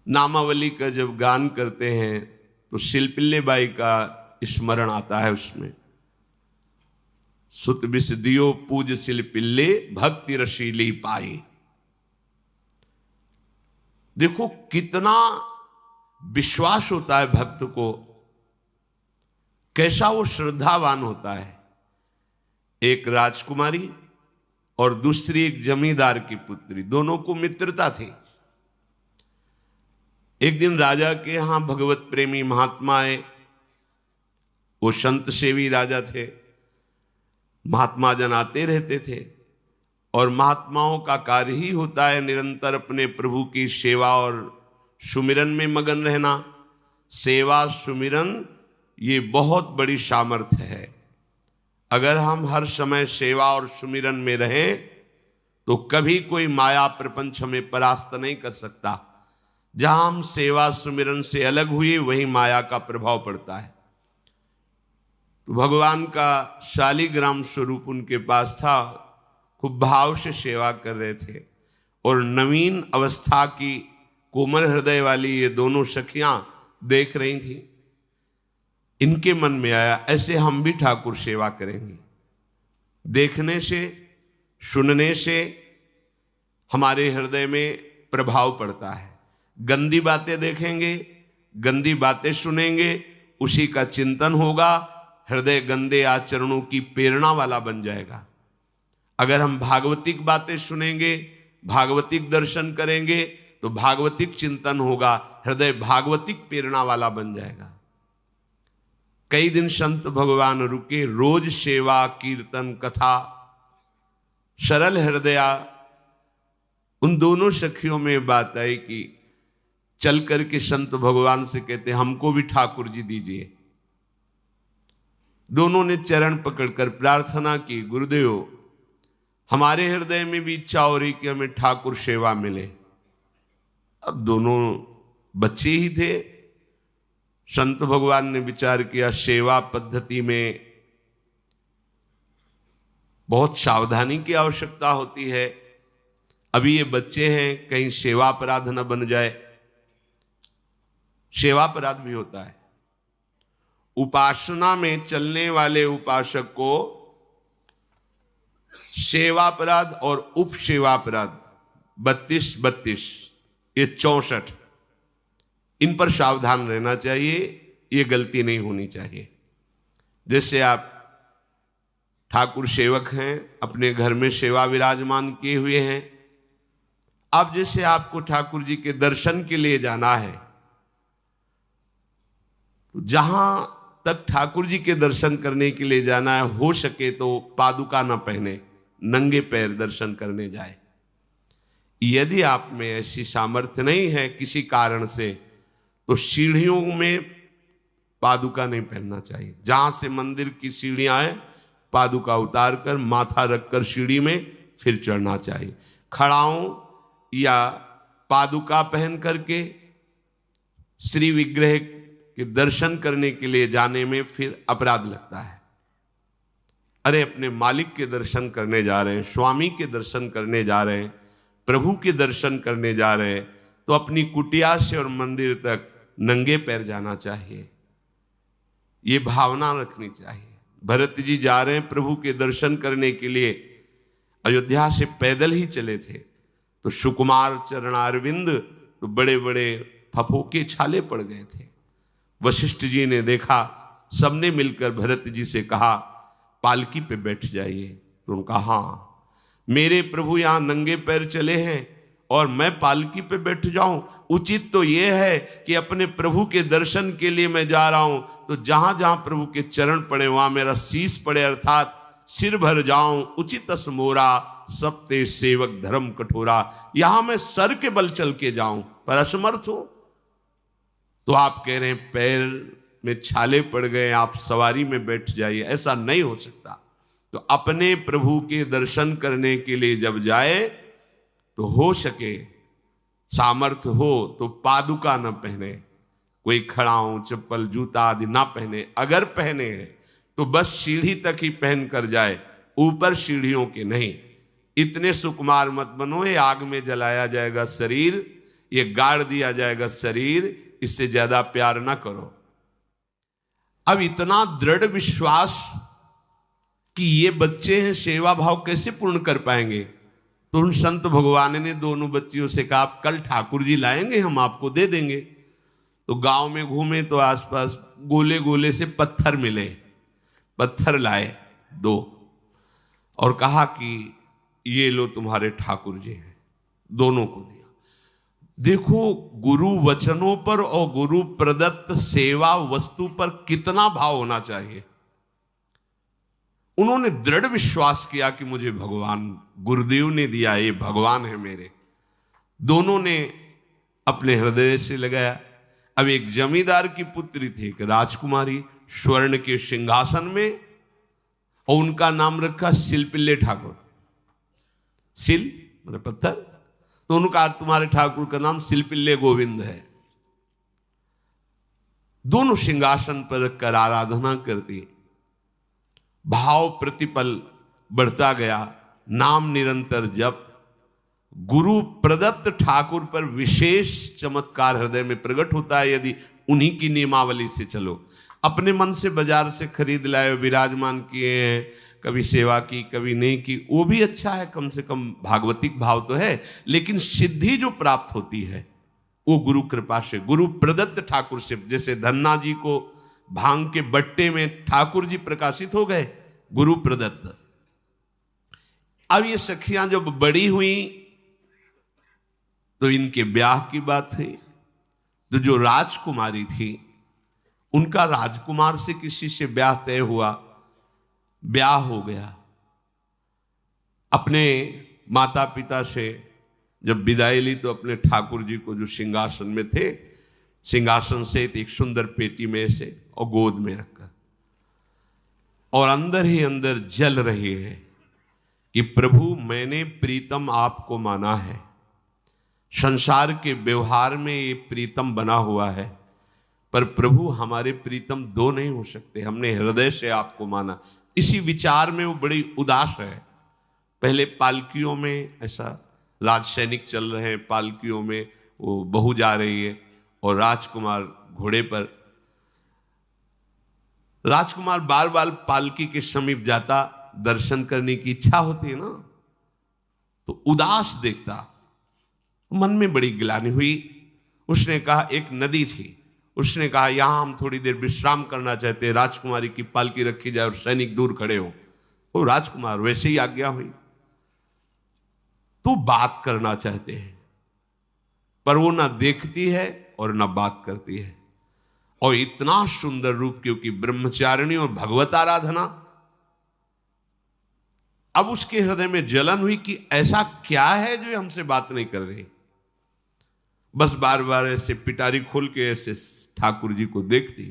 नामावली का जब गान करते हैं तो शिल्पिल्ले बाई का स्मरण आता है उसमें। सुत बिस दियो पूज शिल्पिल्ले भक्ति रशीली पाई। देखो कितना विश्वास होता है भक्त को, कैसा वो श्रद्धावान होता है। एक राजकुमारी और दूसरी एक जमींदार की पुत्री, दोनों को मित्रता थी। एक दिन राजा के यहां भगवत प्रेमी महात्मा आए। वो संत सेवी राजा थे, महात्मा जन आते रहते थे और महात्माओं का कार्य ही होता है निरंतर अपने प्रभु की सेवा और सुमिरन में मगन रहना। सेवा सुमिरन ये बहुत बड़ी सामर्थ्य है। अगर हम हर समय सेवा और सुमिरन में रहें तो कभी कोई माया प्रपंच हमें परास्त नहीं कर सकता। जहां हम सेवा सुमिरन से अलग हुए वहीं माया का प्रभाव पड़ता है। तो भगवान का शालिग्राम स्वरूप उनके पास था, खूब भाव से सेवा कर रहे थे और नवीन अवस्था की कोमल हृदय वाली ये दोनों सखियां देख रही थी। इनके मन में आया ऐसे हम भी ठाकुर सेवा करेंगे। देखने से सुनने से हमारे हृदय में प्रभाव पड़ता है। गंदी बातें देखेंगे, गंदी बातें सुनेंगे, उसी का चिंतन होगा, हृदय गंदे आचरणों की प्रेरणा वाला बन जाएगा। अगर हम भागवतिक बातें सुनेंगे, भागवतिक दर्शन करेंगे तो भागवतिक चिंतन होगा, हृदय भागवतिक प्रेरणा वाला बन जाएगा। कई दिन संत भगवान रुके, रोज सेवा कीर्तन कथा, सरल हृदया। उन दोनों सखियों में बात आई कि चल करके संत भगवान से कहते हमको भी ठाकुर जी दीजिए। दोनों ने चरण पकड़कर प्रार्थना की, गुरुदेव हमारे हृदय में भी इच्छा हो रही कि हमें ठाकुर सेवा मिले। अब दोनों बच्चे ही थे। संत भगवान ने विचार किया सेवा पद्धति में बहुत सावधानी की आवश्यकता होती है। अभी ये बच्चे हैं, कहीं सेवा अपराध न बन जाए। सेवा अपराध भी होता है। उपासना में चलने वाले उपासक को सेवा अपराध और उप सेवा अपराध 32 ये 64, इन पर सावधान रहना चाहिए। ये गलती नहीं होनी चाहिए। जैसे आप ठाकुर सेवक हैं, अपने घर में सेवा विराजमान किए हुए हैं। अब जैसे आपको ठाकुर जी के दर्शन के लिए जाना है, तो जहां तक ठाकुर जी के दर्शन करने के लिए जाना है, हो सके तो पादुका ना पहने, नंगे पैर दर्शन करने जाए। यदि आप में ऐसी सामर्थ्य नहीं है किसी कारण से, तो सीढ़ियों में पादुका नहीं पहनना चाहिए। जहां से मंदिर की सीढ़ियां हैं, पादुका उतार कर माथा रखकर सीढ़ी में फिर चढ़ना चाहिए। खड़ाओं या पादुका पहन करके श्री विग्रह के दर्शन करने के लिए जाने में फिर अपराध लगता है। अरे अपने मालिक के दर्शन करने जा रहे हैं, स्वामी के दर्शन करने जा रहे हैं, प्रभु के दर्शन करने जा रहे हैं, तो अपनी कुटिया से और मंदिर तक नंगे पैर जाना चाहिए। ये भावना रखनी चाहिए। भरत जी जा रहे हैं प्रभु के दर्शन करने के लिए, अयोध्या से पैदल ही चले थे, तो सुकुमार चरणारविंद तो बड़े बड़े फफोके छाले पड़ गए थे। वशिष्ठ जी ने देखा, सबने मिलकर भरत जी से कहा पालकी पे बैठ जाइए। तो उनका हाँ, मेरे प्रभु यहाँ नंगे पैर चले हैं और मैं पालकी पे बैठ जाऊं? उचित तो यह है कि अपने प्रभु के दर्शन के लिए मैं जा रहा हूं, तो जहां जहां प्रभु के चरण पड़े वहां मेरा शीश पड़े, अर्थात सिर भर जाऊं। उचित मोरा सप्ते सेवक धर्म कठोरा। यहां मैं सर के बल चल के जाऊं पर असमर्थ हूं। तो आप कह रहे हैं पैर में छाले पड़ गए, आप सवारी में बैठ जाइए। ऐसा नहीं हो सकता। तो अपने प्रभु के दर्शन करने के लिए जब जाए तो हो सके, सामर्थ्य हो तो पादुका न पहने, कोई खड़ाऊं चप्पल जूता आदि ना पहने। अगर पहने हैं तो बस सीढ़ी तक ही पहन कर जाए, ऊपर सीढ़ियों के नहीं। इतने सुकुमार मत बनो, ये आग में जलाया जाएगा शरीर, ये गाड़ दिया जाएगा शरीर, इससे ज्यादा प्यार ना करो। अब इतना दृढ़ विश्वास कि ये बच्चे हैं, सेवा भाव कैसे पूर्ण कर पाएंगे? तो उन संत भगवान ने दोनों बच्चियों से कहा, आप कल ठाकुर जी लाएंगे, हम आपको दे देंगे। तो गांव में घूमे तो आसपास गोले गोले से पत्थर मिले, पत्थर लाए 2 और कहा कि ये लो तुम्हारे ठाकुर जी हैं। दोनों को दिया। देखो गुरु वचनों पर और गुरु प्रदत्त सेवा वस्तु पर कितना भाव होना चाहिए। उन्होंने दृढ़ विश्वास किया कि मुझे भगवान गुरुदेव ने दिया, ये भगवान है मेरे। दोनों ने अपने हृदय से लगाया। अब एक जमींदार की पुत्री थी, एक राजकुमारी, स्वर्ण के सिंहासन में, और उनका नाम रखा सिलपिल्ले ठाकुर। सिल मतलब पत्थर, तो उनका तुम्हारे ठाकुर का नाम सिलपिल्ले गोविंद है। दोनों सिंहासन पर रखकर आराधना करती। भाव प्रतिपल बढ़ता गया, नाम निरंतर जप। गुरु प्रदत्त ठाकुर पर विशेष चमत्कार हृदय में प्रकट होता है यदि उन्हीं की नियमावली से चलो। अपने मन से बाजार से खरीद लाए, विराजमान किए हैं, कभी सेवा की कभी नहीं की, वो भी अच्छा है, कम से कम भागवतिक भाव तो है। लेकिन सिद्धि जो प्राप्त होती है वो गुरु कृपा से, गुरु प्रदत्त ठाकुर से। जैसे धन्ना जी को भांग के बट्टे में ठाकुर जी प्रकाशित हो गए, गुरु प्रदत्त। अब ये सखियां जब बड़ी हुई तो इनके ब्याह की बात हुई। तो जो राजकुमारी थी उनका राजकुमार से किसी से ब्याह तय हुआ, ब्याह हो गया। अपने माता पिता से जब विदाई ली तो अपने ठाकुर जी को जो सिंहासन में थे, सिंहासन से एक सुंदर पेटी में से और गोद में रखकर, और अंदर ही अंदर जल रही है कि प्रभु मैंने प्रीतम आपको माना है, संसार के व्यवहार में ये प्रीतम बना हुआ है, पर प्रभु हमारे प्रीतम 2 नहीं हो सकते, हमने हृदय से आपको माना। इसी विचार में वो बड़ी उदास है। पहले पालकियों में ऐसा राज सैनिक चल रहे हैं, पालकियों में वो बहू जा रही है और राजकुमार घोड़े पर। राजकुमार बार बार पालकी के समीप जाता, दर्शन करने की इच्छा होती है ना, तो उदास देखता, मन में बड़ी गिलानी हुई। उसने कहा, एक नदी थी, उसने कहा यहां हम थोड़ी देर विश्राम करना चाहते हैं, राजकुमारी की पालकी रखी जाए और सैनिक दूर खड़े हो। तो राजकुमार वैसे ही आज्ञा हुई। तो बात करना चाहते हैं पर वो ना देखती है और ना बात करती है। और इतना सुंदर रूप, क्योंकि ब्रह्मचारिणी और भगवत आराधना। अब उसके हृदय में जलन हुई कि ऐसा क्या है जो हमसे बात नहीं कर रही। बस बार बार ऐसे पिटारी खोल के ऐसे ठाकुर जी को देखती।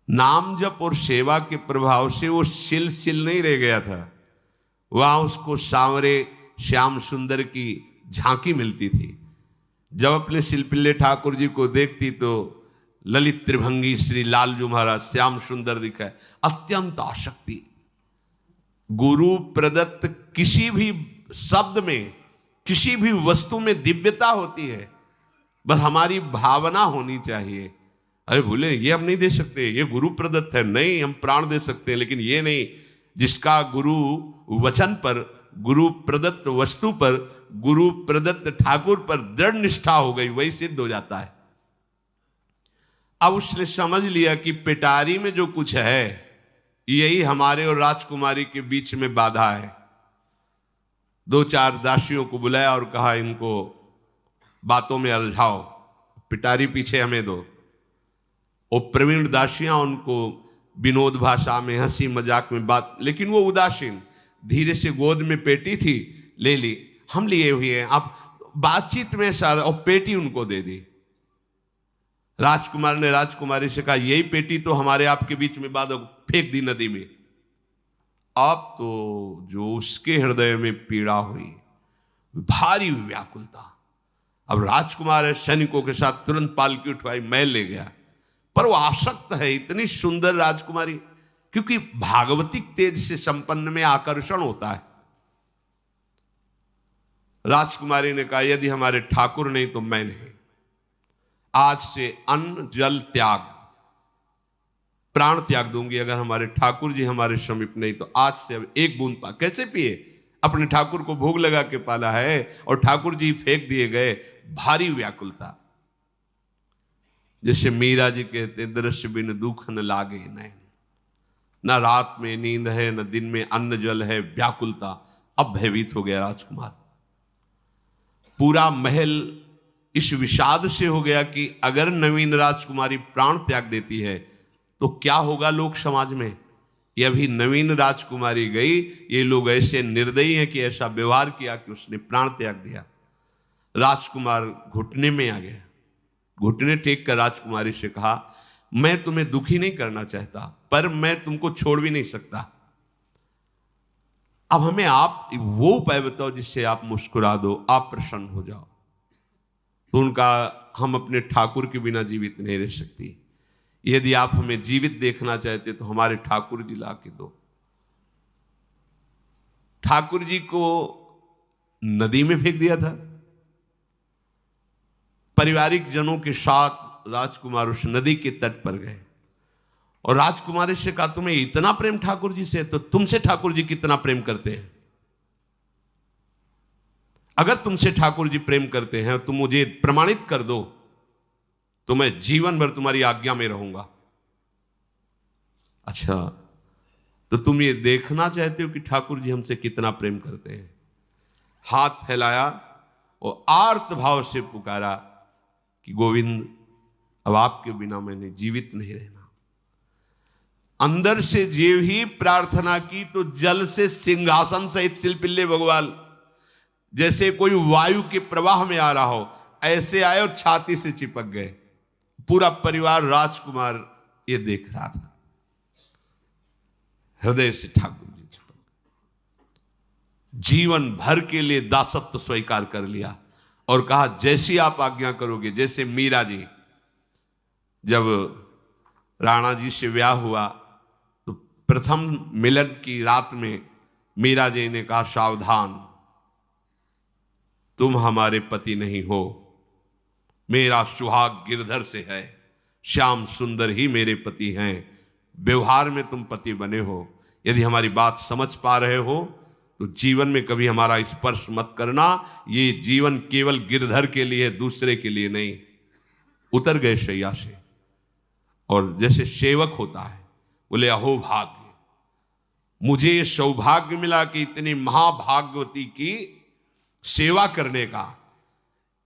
नाम जप और सेवा के प्रभाव से वो सिल नहीं रह गया था, वहां उसको सांवरे श्याम सुंदर की झांकी मिलती थी। जब अपने शिलपिल्ले ठाकुर जी को देखती तो ललित त्रिभंगी श्री लालजू महाराज श्याम सुंदर दिखाए, अत्यंत आसक्ति। गुरु प्रदत्त किसी भी शब्द में, किसी भी वस्तु में दिव्यता होती है, बस हमारी भावना होनी चाहिए। अरे बोले ये हम नहीं दे सकते, ये गुरु प्रदत्त है, नहीं हम प्राण दे सकते हैं, लेकिन ये नहीं। जिसका गुरु वचन पर, गुरु प्रदत्त वस्तु पर, गुरु प्रदत्त ठाकुर पर दृढ़ निष्ठा हो गई, वही सिद्ध हो जाता है। अब उसने समझ लिया कि पिटारी में जो कुछ है यही हमारे और राजकुमारी के बीच में बाधा है। 2-4 दासियों को बुलाया और कहा इनको बातों में उलझाओ, पिटारी पीछे हमें दो। और प्रवीण दासियां उनको विनोद भाषा में, हंसी मजाक में बात, लेकिन वो उदासीन। धीरे से गोद में पेटी थी, ले ली, हम लिए हुए हैं, आप बातचीत में सारा, और पेटी उनको दे दी। राजकुमार ने राजकुमारी से कहा यही पेटी तो हमारे आपके बीच में बात, फेंक दी नदी में। अब तो जो उसके हृदय में पीड़ा हुई, भारी व्याकुलता। अब राजकुमार सैनिकों के साथ तुरंत पालकी उठवाई, महल ले गया। पर वो आसक्त है, इतनी सुंदर राजकुमारी, क्योंकि भागवतिक तेज से संपन्न में आकर्षण होता है। राजकुमारी ने कहा, यदि हमारे ठाकुर नहीं तो मैं नहीं। आज से अन्न जल त्याग, प्राण त्याग दूंगी अगर हमारे ठाकुर जी हमारे समीप नहीं तो। आज से अब एक बूंद पा कैसे पिए? अपने ठाकुर को भोग लगा के पाला है और ठाकुर जी फेंक दिए गए। भारी व्याकुलता, जैसे मीरा जी कहते, दृश्य बिन दुख न लागे नैन, न रात में नींद है न दिन में अन्न जल है, व्याकुलता। अब भयभीत हो गया राजकुमार। पूरा महल इस विषाद से हो गया कि अगर नवीन राजकुमारी प्राण त्याग देती है तो क्या होगा लोक समाज में। ये अभी नवीन राजकुमारी गई, ये लोग ऐसे निर्दयी हैं कि ऐसा व्यवहार किया कि उसने प्राण त्याग दिया। राजकुमार घुटने में आ गया। घुटने टेक कर राजकुमारी से कहा, मैं तुम्हें दुखी नहीं करना चाहता, पर मैं तुमको छोड़ भी नहीं सकता। अब हमें आप वो उपाय बताओ जिससे आप मुस्कुरा दो, आप प्रसन्न हो जाओ। तो उनका, हम अपने ठाकुर के बिना जीवित नहीं रह सकती। यदि आप हमें जीवित देखना चाहते तो हमारे ठाकुर जी ला के दो। ठाकुर जी को नदी में फेंक दिया था। पारिवारिक जनों के साथ राजकुमार उस नदी के तट पर गए और राजकुमारी से कहा, तुम्हें इतना प्रेम ठाकुर जी से, तो तुमसे ठाकुर जी कितना प्रेम करते हैं? अगर तुमसे ठाकुर जी प्रेम करते हैं तो मुझे प्रमाणित कर दो, तो मैं जीवन भर तुम्हारी आज्ञा में रहूंगा। अच्छा, तो तुम ये देखना चाहते हो कि ठाकुर जी हमसे कितना प्रेम करते हैं? हाथ फैलाया और आर्त भाव से पुकारा कि गोविंद, अब आपके बिना मैंने जीवित नहीं रहना। अंदर से जीव ही प्रार्थना की तो जल से सिंहासन सहित सिलपिल्ले भगवान जैसे कोई वायु के प्रवाह में आ रहा हो, ऐसे आए और छाती से चिपक गए। पूरा परिवार, राजकुमार ये देख रहा था। हृदय से ठाकुर जी चिपक, जीवन भर के लिए दासत्व स्वीकार कर लिया और कहा, जैसी आप आज्ञा करोगे। जैसे मीरा जी, जब राणा जी से ब्याह हुआ तो प्रथम मिलन की रात में मीरा जी ने कहा, सावधान, तुम हमारे पति नहीं हो, मेरा सुहाग गिरधर से है, श्याम सुंदर ही मेरे पति हैं। व्यवहार में तुम पति बने हो। यदि हमारी बात समझ पा रहे हो तो जीवन में कभी हमारा स्पर्श मत करना। ये जीवन केवल गिरधर के लिए, दूसरे के लिए नहीं। उतर गए शैया से और जैसे सेवक होता है, बोले, अहो भाग्य, मुझे ये सौभाग्य मिला कि इतनी महाभाग्यवती की सेवा करने का।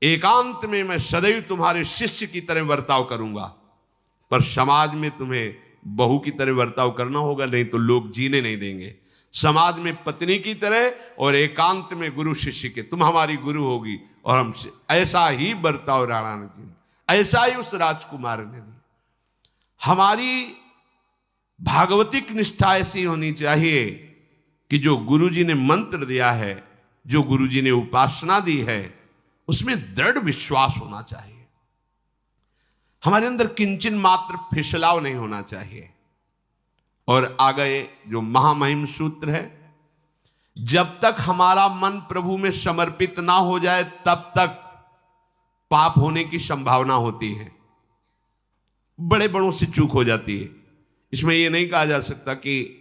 एकांत में मैं सदैव तुम्हारे शिष्य की तरह बर्ताव करूंगा, पर समाज में तुम्हें बहू की तरह बर्ताव करना होगा, नहीं तो लोग जीने नहीं देंगे। समाज में पत्नी की तरह और एकांत में गुरु शिष्य के। तुम हमारी गुरु होगी और हमसे ऐसा ही बर्ताव राणा ने जी, ऐसा ही उस राजकुमार ने दिया। हमारी भागवतिक निष्ठा ऐसी होनी चाहिए कि जो गुरु जी ने मंत्र दिया है, जो गुरु जी ने उपासना दी है, उसमें दृढ़ विश्वास होना चाहिए। हमारे अंदर किंचन मात्र फिसलाव नहीं होना चाहिए। और आगे जो महामहिम सूत्र है, जब तक हमारा मन प्रभु में समर्पित ना हो जाए तब तक पाप होने की संभावना होती है। बड़े बड़ों से चूक हो जाती है। इसमें यह नहीं कहा जा सकता कि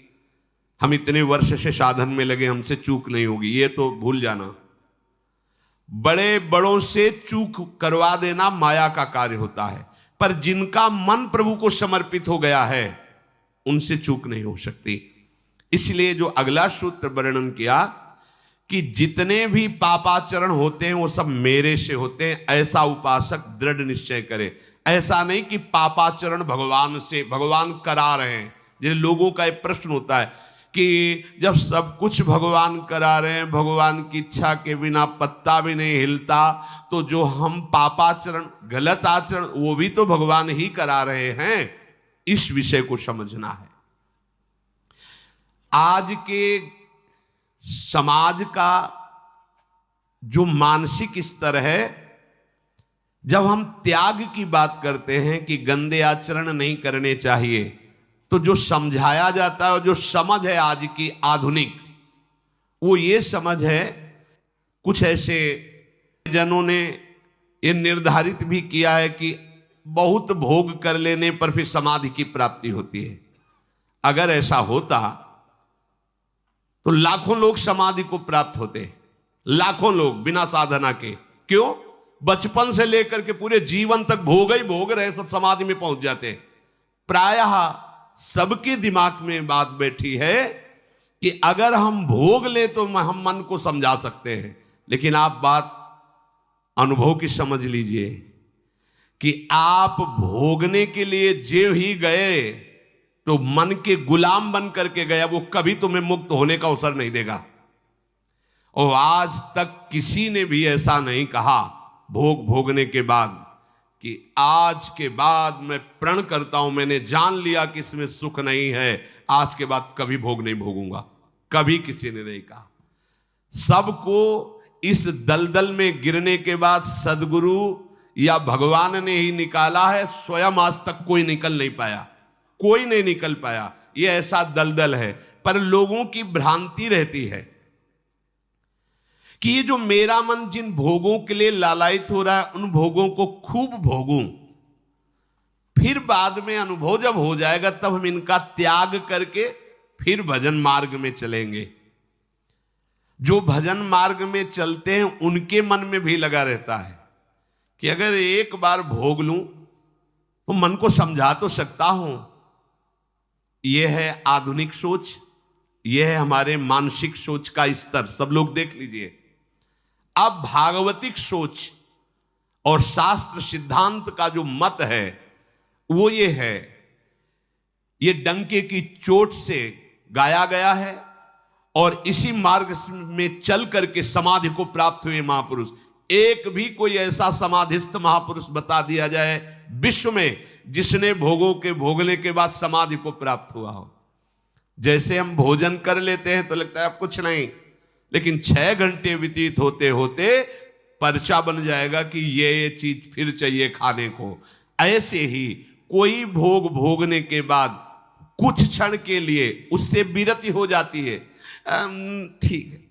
हम इतने वर्ष से साधन में लगे, हमसे चूक नहीं होगी, ये तो भूल जाना। बड़े बड़ों से चूक करवा देना माया का कार्य होता है, पर जिनका मन प्रभु को समर्पित हो गया है उनसे चूक नहीं हो सकती। इसलिए जो अगला सूत्र वर्णन किया कि जितने भी पापाचरण होते हैं वो सब मेरे से होते हैं, ऐसा उपासक दृढ़ निश्चय करे। ऐसा नहीं कि पापाचरण भगवान से, भगवान करा रहे हैं। जिन लोगों का एक प्रश्न होता है कि जब सब कुछ भगवान करा रहे हैं, भगवान की इच्छा के बिना पत्ता भी नहीं हिलता, तो जो हम पापाचरण, गलत आचरण, वो भी तो भगवान ही करा रहे हैं। इस विषय को समझना है। आज के समाज का जो मानसिक स्तर है, जब हम त्याग की बात करते हैं कि गंदे आचरण नहीं करने चाहिए, तो जो समझाया जाता है और जो समझ है आज की आधुनिक, वो ये समझ है कुछ ऐसे जनों ने ये निर्धारित भी किया है कि बहुत भोग कर लेने पर फिर समाधि की प्राप्ति होती है। अगर ऐसा होता तो लाखों लोग समाधि को प्राप्त होते, लाखों लोग बिना साधना के। क्यों? बचपन से लेकर के पूरे जीवन तक भोग ही भोग रहे, सब समाधि में पहुंच जाते। प्रायः सबके दिमाग में बात बैठी है कि अगर हम भोग ले तो हम मन को समझा सकते हैं, लेकिन आप बात अनुभव की समझ लीजिए कि आप भोगने के लिए जो ही गए तो मन के गुलाम बन करके गया, वो कभी तुम्हें मुक्त होने का अवसर नहीं देगा। और आज तक किसी ने भी ऐसा नहीं कहा भोग भोगने के बाद कि आज के बाद मैं प्रण करता हूं, मैंने जान लिया कि इसमें सुख नहीं है, आज के बाद कभी भोग नहीं भोगूंगा। कभी किसी ने नहीं कहा। सबको इस दलदल में गिरने के बाद सदगुरु या भगवान ने ही निकाला है, स्वयं आज तक कोई निकल नहीं पाया, कोई नहीं निकल पाया। ये ऐसा दलदल है। पर लोगों की भ्रांति रहती है कि ये जो मेरा मन जिन भोगों के लिए लालायित हो रहा है, उन भोगों को खूब भोगूं, फिर बाद में अनुभव जब हो जाएगा तब हम इनका त्याग करके फिर भजन मार्ग में चलेंगे। जो भजन मार्ग में चलते हैं उनके मन में भी लगा रहता है कि अगर एक बार भोग लूं तो मन को समझा तो सकता हूं। यह है आधुनिक सोच, यह है हमारे मानसिक सोच का स्तर। सब लोग देख लीजिए। अब भागवतिक सोच और शास्त्र सिद्धांत का जो मत है वो ये है, ये डंके की चोट से गाया गया है और इसी मार्ग में चल करके समाधि को प्राप्त हुए महापुरुष। एक भी कोई ऐसा समाधिस्थ महापुरुष बता दिया जाए विश्व में जिसने भोगों के भोगने के बाद समाधि को प्राप्त हुआ हो। जैसे हम भोजन कर लेते हैं तो लगता है अब कुछ नहीं, लेकिन 6 घंटे व्यतीत होते होते पर्चा बन जाएगा कि ये चीज फिर चाहिए खाने को। ऐसे ही कोई भोग भोगने के बाद कुछ क्षण के लिए उससे विरति हो जाती है, ठीक है,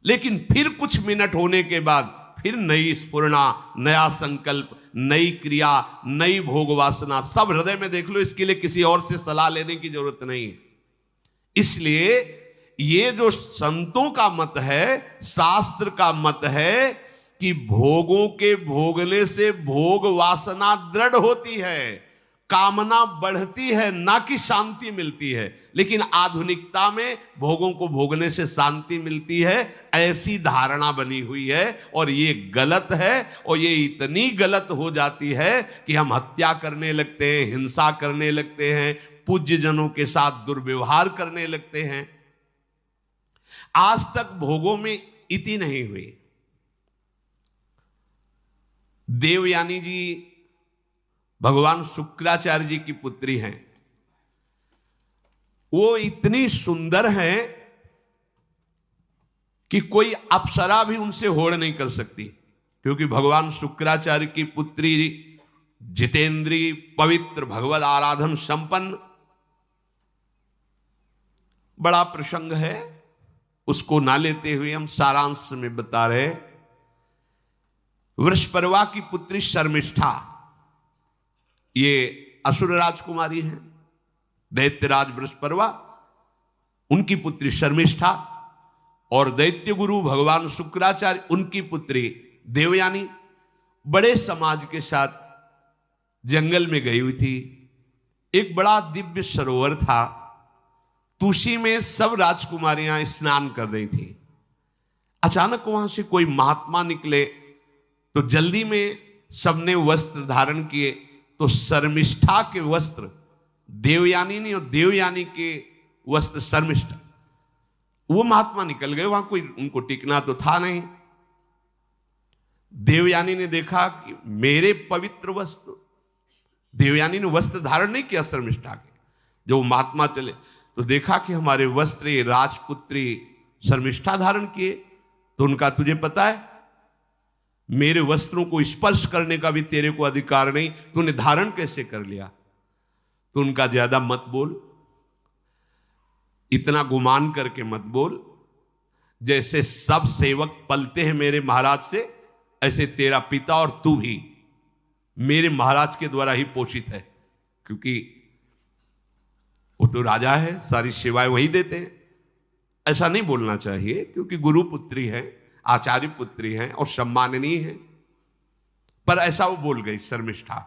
लेकिन फिर कुछ मिनट होने के बाद फिर नई स्फुरना, नया संकल्प, नई क्रिया, नई भोग वासना सब हृदय में देख लो। इसके लिए किसी और से सलाह लेने की जरूरत नहीं। इसलिए ये जो संतों का मत है, शास्त्र का मत है कि भोगों के भोगने से भोग वासना दृढ़ होती है, कामना बढ़ती है, ना कि शांति मिलती है। लेकिन आधुनिकता में भोगों को भोगने से शांति मिलती है, ऐसी धारणा बनी हुई है और ये गलत है। और ये इतनी गलत हो जाती है कि हम हत्या करने लगते हैं, हिंसा करने लगते हैं, पूज्य जनों के साथ दुर्व्यवहार करने लगते हैं। आज तक भोगों में इति नहीं हुई। देवयानी जी भगवान शुक्राचार्य जी की पुत्री हैं। वो इतनी सुंदर हैं कि कोई अप्सरा भी उनसे होड़ नहीं कर सकती, क्योंकि भगवान शुक्राचार्य की पुत्री जितेंद्री, पवित्र, भगवद आराधन संपन्न। बड़ा प्रसंग है, उसको ना लेते हुए हम सारांश में बता रहे। वृषपर्वा की पुत्री शर्मिष्ठा, ये असुर राजकुमारी हैं, दैत्यराज वृषपर्वा, उनकी पुत्री शर्मिष्ठा, और दैत्य गुरु भगवान शुक्राचार्य उनकी पुत्री देवयानी बड़े समाज के साथ जंगल में गई हुई थी। एक बड़ा दिव्य सरोवर था, तुलसी में सब राजकुमारियां स्नान कर रही थी। अचानक वहां से कोई महात्मा निकले तो जल्दी में सबने वस्त्र धारण किए, तो शर्मिष्ठा के वस्त्र देवयानी ने और देवयानी के वस्त्र शर्मिष्ठा, वो महात्मा निकल गए। वहां कोई उनको टिकना तो था नहीं। देवयानी ने देखा कि मेरे पवित्र वस्त्र, देवयानी ने वस्त्र धारण नहीं किया शर्मिष्ठा के। जब महात्मा चले तो देखा कि हमारे वस्त्र ये राजपुत्री शर्मिष्ठा धारण किए। तो उनका तुझे पता है मेरे वस्त्रों को स्पर्श करने का भी तेरे को अधिकार नहीं, तूने धारण कैसे कर लिया? तो उनका ज्यादा मत बोल, इतना गुमान करके मत बोल। जैसे सब सेवक पलते हैं मेरे महाराज से, ऐसे तेरा पिता और तू भी मेरे महाराज के द्वारा ही पोषित है, क्योंकि वो तो राजा है, सारी सेवाएं वही देते हैं। ऐसा नहीं बोलना चाहिए, क्योंकि गुरु पुत्री है, आचार्य पुत्री है और सम्माननीय है, पर ऐसा वो बोल गई शर्मिष्ठा।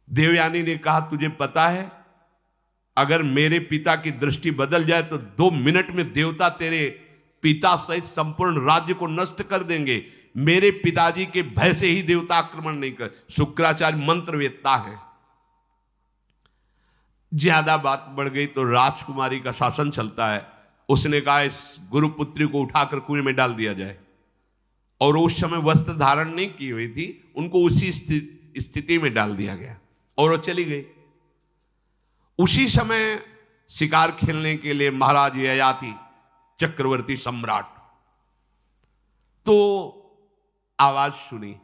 देवयानी ने कहा, तुझे पता है अगर मेरे पिता की दृष्टि बदल जाए तो 2 मिनट में देवता तेरे पिता सहित संपूर्ण राज्य को नष्ट कर देंगे। मेरे पिताजी के भय से ही देवता आक्रमण नहीं कर। शुक्राचार्य मंत्रवेत्ता है। ज्यादा बात बढ़ गई तो राजकुमारी का शासन चलता है। उसने कहा इस गुरुपुत्री को उठाकर कुएं में डाल दिया जाए, और उस समय वस्त्र धारण नहीं की हुई थी, उनको उसी स्थिति में डाल दिया गया और वो चली गई। उसी समय शिकार खेलने के लिए महाराज ययाति चक्रवर्ती सम्राट तो आवाज सुनी।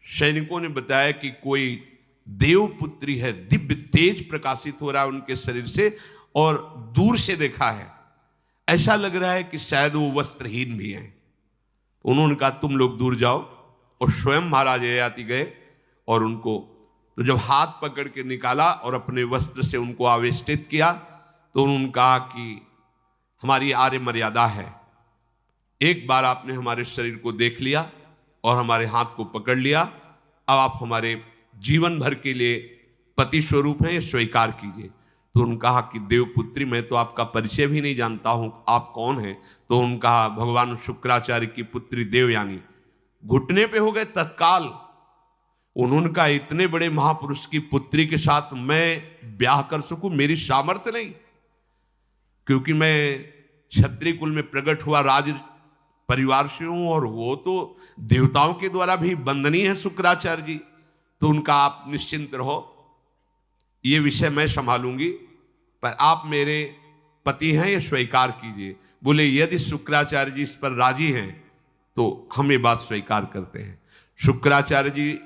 सैनिकों ने बताया कि कोई देवपुत्री है, दिव्य तेज प्रकाशित हो रहा है उनके शरीर से, और दूर से देखा है ऐसा लग रहा है कि शायद वो वस्त्रहीन भी हैं। उन्होंने कहा तुम लोग दूर जाओ, और स्वयं महाराज ययाति गए और उनको, तो जब हाथ पकड़ के निकाला और अपने वस्त्र से उनको आवेष्टित किया, तो उन्होंने कहा कि हमारी आर्य मर्यादा है, एक बार आपने हमारे शरीर को देख लिया और हमारे हाथ को पकड़ लिया, अब आप हमारे जीवन भर के लिए पति स्वरूप हैं, स्वीकार कीजिए। तो उन्होंने कहा कि देवपुत्री मैं तो आपका परिचय भी नहीं जानता हूं, आप कौन हैं? तो उन्होंने कहा भगवान शुक्राचार्य की पुत्री देवयानी। घुटने पे हो गए तत्काल। उन्होंने कहा इतने बड़े महापुरुष की पुत्री के साथ मैं ब्याह कर सकूं, मेरी सामर्थ्य नहीं, क्योंकि मैं क्षत्रिय कुल में प्रकट हुआ राज परिवार से हूं, और वो तो देवताओं के द्वारा भी वंदनीय है शुक्राचार्य जी। तो उनका आप निश्चिंत रहो, ये विषय मैं संभालूंगी, पर आप मेरे पति हैं, ये स्वीकार कीजिए। बोले यदि शुक्राचार्य जी इस पर राजी हैं तो हम ये बात स्वीकार करते हैं। शुक्राचार्य जी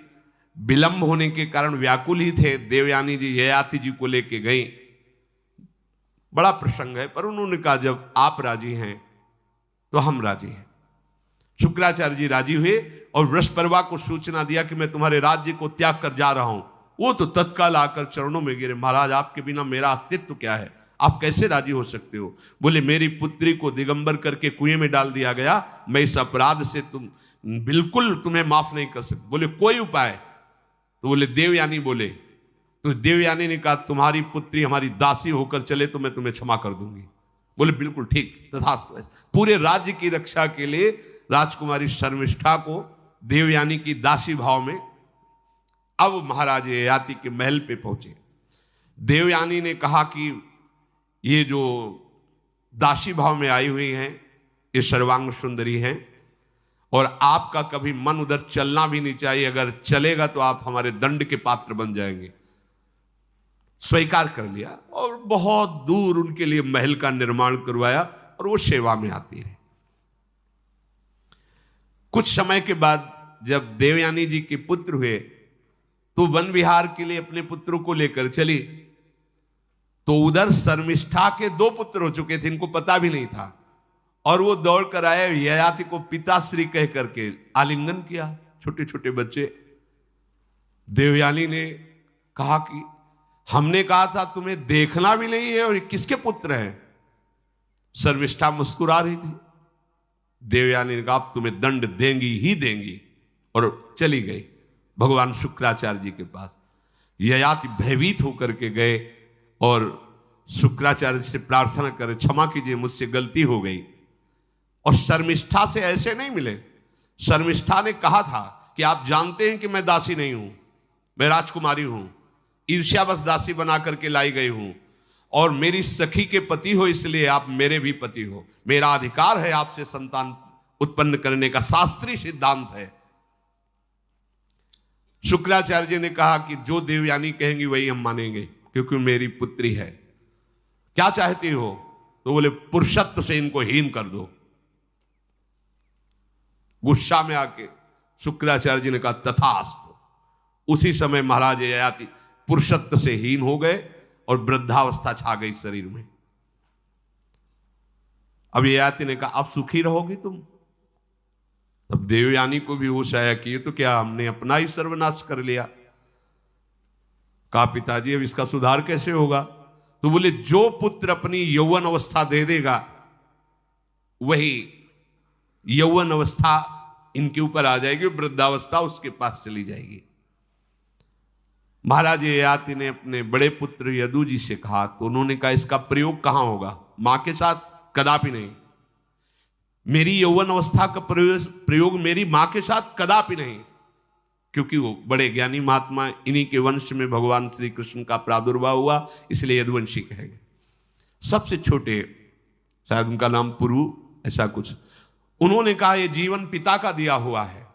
विलंब होने के कारण व्याकुल ही थे। देवयानी जी ययाति जी को लेके गई। बड़ा प्रसंग है, पर उन्होंने कहा जब आप राजी हैं तो हम राजी हैं। शुक्राचार्य जी राजी हुए और वृषपर्वा को सूचना दिया कि मैं तुम्हारे राज्य को त्याग कर जा रहा हूं। वो तो तत्काल आकर चरणों में गिरे, महाराज आपके बिना मेरा अस्तित्व क्या है, आप कैसे राजी हो सकते हो? बोले मेरी पुत्री को दिगंबर करके कुएं में डाल दिया गया, मैं इस अपराध से बिल्कुल तुम्हें माफ नहीं कर सकता। बोले कोई उपाय? तो बोले देवयानी बोले। तो देवयानी ने कहा तुम्हारी पुत्री हमारी दासी होकर चले तो मैं तुम्हें क्षमा कर दूंगी। बोले बिल्कुल ठीक, तथास्तु। पूरे राज्य की रक्षा के लिए राजकुमारी शर्मिष्ठा को देवयानी की दासी भाव में अब महाराज ययाति के महल पे पहुंचे। देवयानी ने कहा कि ये जो दासी भाव में आई हुई हैं ये सर्वांग सुंदरी हैं, और आपका कभी मन उधर चलना भी नहीं चाहिए, अगर चलेगा तो आप हमारे दंड के पात्र बन जाएंगे। स्वीकार कर लिया और बहुत दूर उनके लिए महल का निर्माण करवाया और वो सेवा में आती रही। कुछ समय के बाद जब देवयानी जी के पुत्र हुए तो वन विहार के लिए अपने पुत्रों को लेकर चली, तो उधर शर्मिष्ठा के 2 पुत्र हो चुके थे, इनको पता भी नहीं था, और वो दौड़ कर आए, ययाति को पिताश्री कह करके आलिंगन किया, छोटे छोटे बच्चे। देवयानी ने कहा कि हमने कहा था तुम्हें देखना भी नहीं है और किसके पुत्र हैं? शर्मिष्ठा मुस्कुरा रही थी। देवयानी ने कहा तुम्हें दंड देंगी ही देंगी, और चली गई भगवान शुक्राचार्य जी के पास। ययाति भयभीत होकर के गए और शुक्राचार्य से प्रार्थना करे क्षमा कीजिए मुझसे गलती हो गई। और शर्मिष्ठा से ऐसे नहीं मिले। शर्मिष्ठा ने कहा था कि आप जानते हैं कि मैं दासी नहीं हूं, मैं राजकुमारी हूं, ईर्ष्यावश दासी बना करके लाई गई हूं, और मेरी सखी के पति हो इसलिए आप मेरे भी पति हो, मेरा अधिकार है आपसे संतान उत्पन्न करने का, शास्त्रीय सिद्धांत है। शुक्राचार्य जी ने कहा कि जो देवयानी कहेंगी वही हम मानेंगे, क्योंकि मेरी पुत्री है। क्या चाहती हो? तो बोले पुरुषत्व से इनको हीन कर दो। गुस्सा में आके शुक्राचार्य जी ने कहा तथास्तु। उसी समय महाराज ययाति पुरुषत्व से हीन हो गए और वृद्धावस्था छा गई शरीर में। अब ययाति ने कहा अब सुखी रहोगे तुम। तब देवयानी को भी होश आया कि ये तो क्या हमने अपना ही सर्वनाश कर लिया। कहा पिताजी अब इसका सुधार कैसे होगा? तो बोले जो पुत्र अपनी यौवन अवस्था दे देगा वही यौवन अवस्था इनके ऊपर आ जाएगी, वृद्धावस्था उसके पास चली जाएगी। महाराज ययाति ने अपने बड़े पुत्र यदु जी से कहा, तो उन्होंने कहा इसका प्रयोग कहां होगा? मां के साथ कदापि नहीं। मेरी यौवन अवस्था का प्रयोग मेरी मां के साथ कदापि नहीं, क्योंकि वो बड़े ज्ञानी महात्मा, इन्हीं के वंश में भगवान श्री कृष्ण का प्रादुर्भाव हुआ, इसलिए यदुवंशी कहे गए। सबसे छोटे, शायद उनका नाम पुरु ऐसा कुछ, उन्होंने कहा यह जीवन पिता का दिया हुआ है,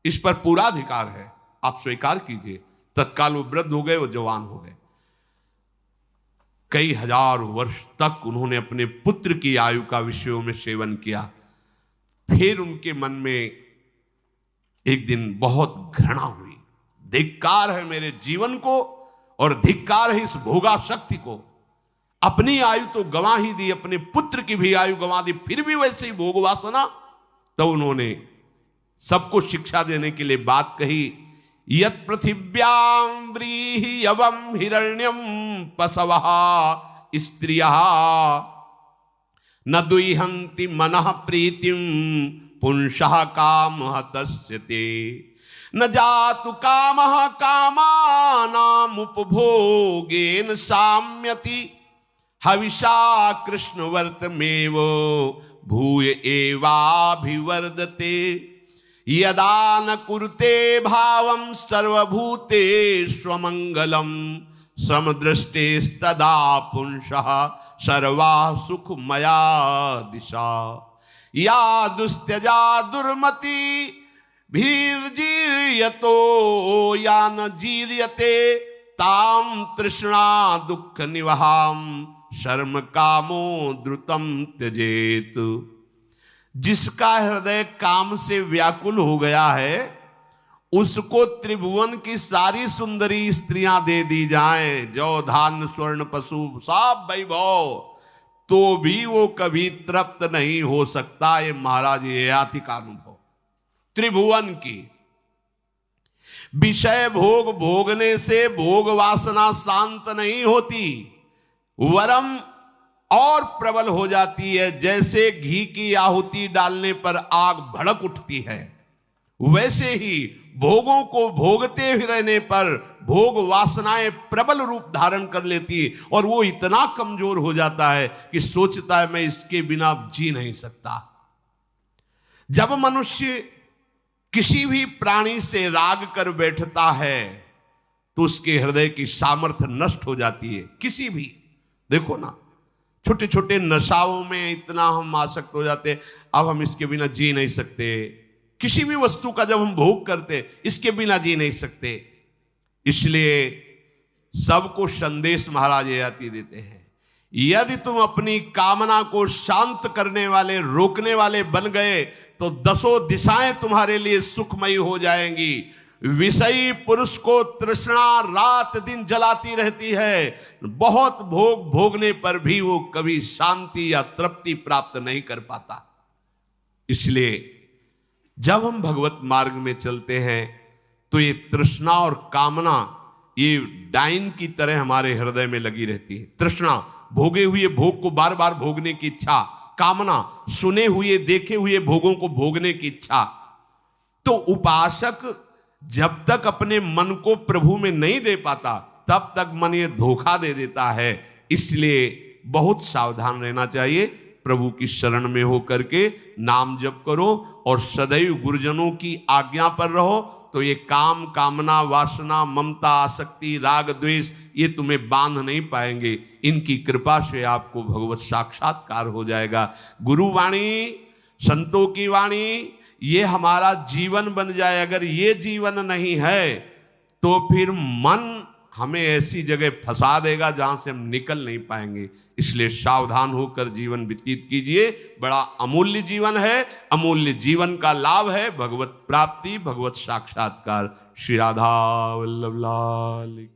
इस पर पूरा अधिकार है, आप स्वीकार कीजिए। तत्काल वो वृद्ध हो गए, वो जवान हो गए। कई हजार वर्ष तक उन्होंने अपने पुत्र की आयु का विषयों में सेवन किया। फिर उनके मन में एक दिन बहुत घृणा हुई, धिक्कार है मेरे जीवन को और धिक्कार है इस भोगा शक्ति को। अपनी आयु तो गंवा ही दी, अपने पुत्र की भी आयु गंवा दी, फिर भी वैसे ही भोग वासना। तो उन्होंने सबको शिक्षा देने के लिए बात कही, यत् पृथिव्यां व्रीहि यवं हिरण्यं पशवः स्त्रियः न दुह्यन्ति मनः प्रीतिं पुंसः कामः तस्यते न जातु कामः कामानाम् उपभोगेन साम्यति हविषा कृष्णवर्तमेव भूय एवाभिवर्धते यदा न कुरुते भावं सर्वभूतेष्वमङ्गलं समदृष्टेस्तदा पुंसः सर्वा सुखमया दिशा या दुस्त्यजा दुर्मति भीर्जीर्यतो या न जीर्यते ताम तृष्णा दुख निवहाम शर्म कामो द्रुतम त्यजेत। जिसका हृदय काम से व्याकुल हो गया है उसको त्रिभुवन की सारी सुंदरी स्त्रियां दे दी जाएं, जौ धान्य स्वर्ण पशु सब वैभव, तो भी वो कभी तृप्त नहीं हो सकता। ये महाराज ययाति का अनुभव। त्रिभुवन की विषय भोग भोगने से भोग वासना शांत नहीं होती, वरम और प्रबल हो जाती है। जैसे घी की आहुति डालने पर आग भड़क उठती है, वैसे ही भोगों को भोगते ही रहने पर भोग वासनाएं प्रबल रूप धारण कर लेती और वो इतना कमजोर हो जाता है कि सोचता है मैं इसके बिना जी नहीं सकता। जब मनुष्य किसी भी प्राणी से राग कर बैठता है तो उसके हृदय की सामर्थ्य नष्ट हो जाती है। किसी भी, देखो ना, छोटे छोटे नशाओं में इतना हम आसक्त हो जाते, अब हम इसके बिना जी नहीं सकते। किसी भी वस्तु का जब हम भोग करते, इसके बिना जी नहीं सकते। इसलिए सबको संदेश महाराज ययाति देते हैं, यदि तुम अपनी कामना को शांत करने वाले, रोकने वाले बन गए तो दसों दिशाएं तुम्हारे लिए सुखमयी हो जाएंगी। विषयी पुरुष को तृष्णा रात दिन जलाती रहती है, बहुत भोग भोगने पर भी वो कभी शांति या तृप्ति प्राप्त नहीं कर पाता। इसलिए जब हम भगवत मार्ग में चलते हैं तो ये तृष्णा और कामना ये डाइन की तरह हमारे हृदय में लगी रहती है। तृष्णा, भोगे हुए भोग को बार बार भोगने की इच्छा, कामना, सुने हुए देखे हुए भोगों को भोगने की इच्छा। तो उपासक जब तक अपने मन को प्रभु में नहीं दे पाता तब तक मन ये धोखा दे देता है। इसलिए बहुत सावधान रहना चाहिए। प्रभु की शरण में हो करके नाम जप करो और सदैव गुरुजनों की आज्ञा पर रहो, तो ये काम, कामना, वासना, ममता, आसक्ति, राग, द्वेष ये तुम्हें बांध नहीं पाएंगे। इनकी कृपा से आपको भगवत साक्षात्कार हो जाएगा। गुरु वाणी, संतों की वाणी, ये हमारा जीवन बन जाए। अगर ये जीवन नहीं है तो फिर मन हमें ऐसी जगह फंसा देगा जहां से हम निकल नहीं पाएंगे। इसलिए सावधान होकर जीवन व्यतीत कीजिए। बड़ा अमूल्य जीवन है। अमूल्य जीवन का लाभ है भगवत प्राप्ति, भगवत साक्षात्कार। श्री राधा वल्लभ लाल।